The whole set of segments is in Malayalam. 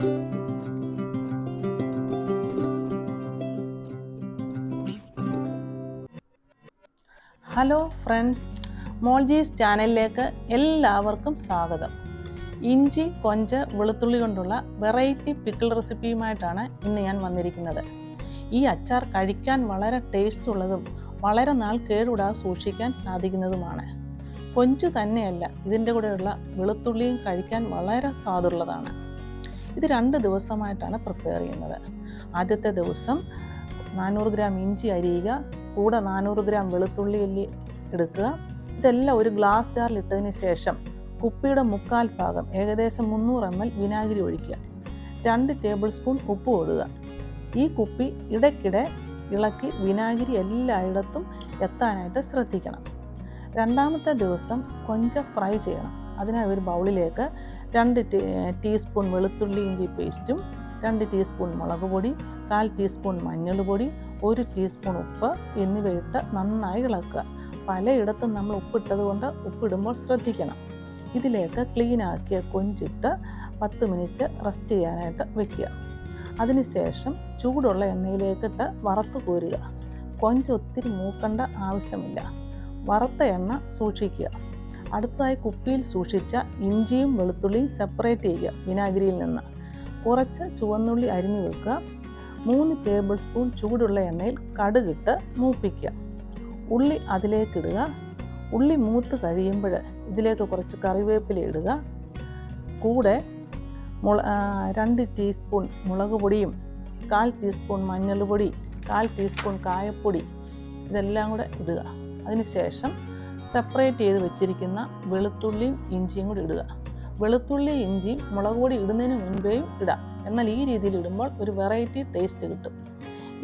ഹലോ ഫ്രണ്ട്സ്, മോൾജീസ് ചാനലിലേക്ക് എല്ലാവർക്കും സ്വാഗതം. ഇഞ്ചി, കൊഞ്ച്, വെളുത്തുള്ളി കൊണ്ടുള്ള വെറൈറ്റി പിക്കിൾ റെസിപ്പിയുമായിട്ടാണ് ഇന്ന് ഞാൻ വന്നിരിക്കുന്നത്. ഈ അച്ചാർ കഴിക്കാൻ വളരെ ടേസ്റ്റ് ഉള്ളതും വളരെ നാൾ കേടുകൂടാതെ സൂക്ഷിക്കാൻ സാധിക്കുന്നതുമാണ്. കൊഞ്ച് തന്നെയല്ല, ഇതിൻ്റെ കൂടെയുള്ള വെളുത്തുള്ളിയും കഴിക്കാൻ വളരെ സ്വാദുള്ളതാണ്. ഇത് 2 ദിവസമായിട്ടാണ് പ്രിപ്പയർ ചെയ്യുന്നത്. ആദ്യത്തെ ദിവസം 400 ഗ്രാം ഇഞ്ചി അരിയുക, കൂടെ 400 ഗ്രാം വെളുത്തുള്ളി അല്ലി എടുക്കുക. ഇതെല്ലാം ഒരു ഗ്ലാസ് ജാറിൽ ഇട്ടതിന് ശേഷം കുപ്പിയുടെ 1/4 ഭാഗം ഏകദേശം 300 ml വിനാഗിരി ഒഴിക്കുക. 2 ടേബിൾ സ്പൂൺ ഉപ്പ് ഇടുക. ഈ കുപ്പി ഇടയ്ക്കിടെ ഇളക്കി വിനാഗിരി എല്ലായിടത്തും എത്താനായിട്ട് ശ്രദ്ധിക്കണം. രണ്ടാമത്തെ ദിവസം കൊഞ്ച് ഫ്രൈ ചെയ്യണം. അതിനായി ഒരു ബൗളിലേക്ക് 2 ടീസ്പൂൺ വെളുത്തുള്ളി ഇഞ്ചി പേസ്റ്റും 2 ടീസ്പൂൺ മുളക് പൊടി, 1/4 ടീസ്പൂൺ മഞ്ഞൾപ്പൊടി, 1 ടീസ്പൂൺ ഉപ്പ് എന്നിവയിട്ട് നന്നായി ഇളക്കുക. പലയിടത്തും നമ്മൾ ഉപ്പിട്ടത് കൊണ്ട് ഉപ്പിടുമ്പോൾ ശ്രദ്ധിക്കണം. ഇതിലേക്ക് ക്ലീനാക്കിയ കൊഞ്ചിട്ട് 10 മിനിറ്റ് റെസ്റ്റ് ചെയ്യാനായിട്ട് വെക്കുക. അതിനുശേഷം ചൂടുള്ള എണ്ണയിലേക്കിട്ട് വറുത്ത് കോരുക. കൊഞ്ച് ഒത്തിരി മൂക്കേണ്ട ആവശ്യമില്ല. വറുത്ത എണ്ണ സൂക്ഷിക്കുക. അടുത്തതായി കുപ്പിയിൽ സൂക്ഷിച്ച ഇഞ്ചിയും വെളുത്തുള്ളിയും സെപ്പറേറ്റ് ചെയ്യുക വിനാഗിരിയിൽ നിന്ന്. കുറച്ച് ചുവന്നുള്ളി അരിഞ്ഞു വെക്കുക. 3 ടേബിൾ സ്പൂൺ ചൂടുള്ള എണ്ണയിൽ കടുകിട്ട് മൂപ്പിക്കുക. ഉള്ളി അതിലേക്കിടുക. ഉള്ളി മൂത്ത് കഴിയുമ്പോൾ ഇതിലേക്ക് കുറച്ച് കറിവേപ്പില ഇടുക. കൂടെ 2 ടീസ്പൂൺ മുളക് പൊടിയും 1/4 ടീസ്പൂൺ മഞ്ഞൾപ്പൊടി, 1/4 ടീസ്പൂൺ കായപ്പൊടി ഇതെല്ലാം കൂടെ ഇടുക. അതിനുശേഷം സെപ്പറേറ്റ് ചെയ്ത് വെച്ചിരിക്കുന്ന വെളുത്തുള്ളിയും ഇഞ്ചിയും കൂടി ഇടുക. വെളുത്തുള്ളി ഇഞ്ചി മുളക് പൊടി ഇടുന്നതിന് മുൻപേയും ഇടാം. എന്നാൽ ഈ രീതിയിൽ ഇടുമ്പോൾ ഒരു വെറൈറ്റി ടേസ്റ്റ് കിട്ടും.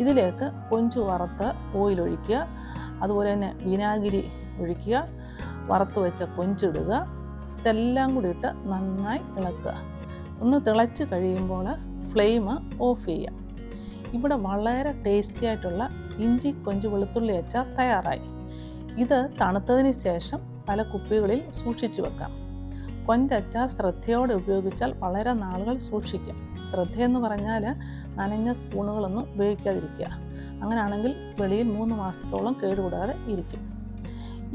ഇതിലേക്ക് കൊഞ്ച് വറുത്ത് ഓയിൽ ഒഴിക്കുക. അതുപോലെ തന്നെ വിനാഗിരി ഒഴിക്കുക. വറുത്ത് വെച്ച കൊഞ്ചിടുക. ഇതെല്ലാം കൂടി ഇട്ട് നന്നായി ഇളക്കുക. ഒന്ന് തിളച്ച് കഴിയുമ്പോൾ ഫ്ലെയിം ഓഫ് ചെയ്യുക. ഇവിടെ വളരെ ടേസ്റ്റി ആയിട്ടുള്ള ഇഞ്ചി കൊഞ്ച് വെളുത്തുള്ളി അച്ചാർ തയ്യാറായി. ഇത് തണുത്തതിന് ശേഷം പല കുപ്പികളിൽ സൂക്ഷിച്ചു വെക്കാം. കൊഞ്ചച്ചാർ ശ്രദ്ധയോടെ ഉപയോഗിച്ചാൽ വളരെ നാളുകൾ സൂക്ഷിക്കും. ശ്രദ്ധയെന്ന് പറഞ്ഞാൽ നനഞ്ഞ സ്പൂണുകളൊന്നും ഉപയോഗിക്കാതിരിക്കുക. അങ്ങനെയാണെങ്കിൽ വെളിയിൽ 3 മാസത്തോളം കേടുകൂടാതെ ഇരിക്കും.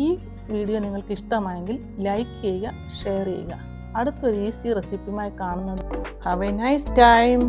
ഈ വീഡിയോ നിങ്ങൾക്ക് ഇഷ്ടമായെങ്കിൽ ലൈക്ക് ചെയ്യുക, ഷെയർ ചെയ്യുക. അടുത്തൊരു ഈസി റെസിപ്പിയുമായി കാണുന്നത്. Have A nice time.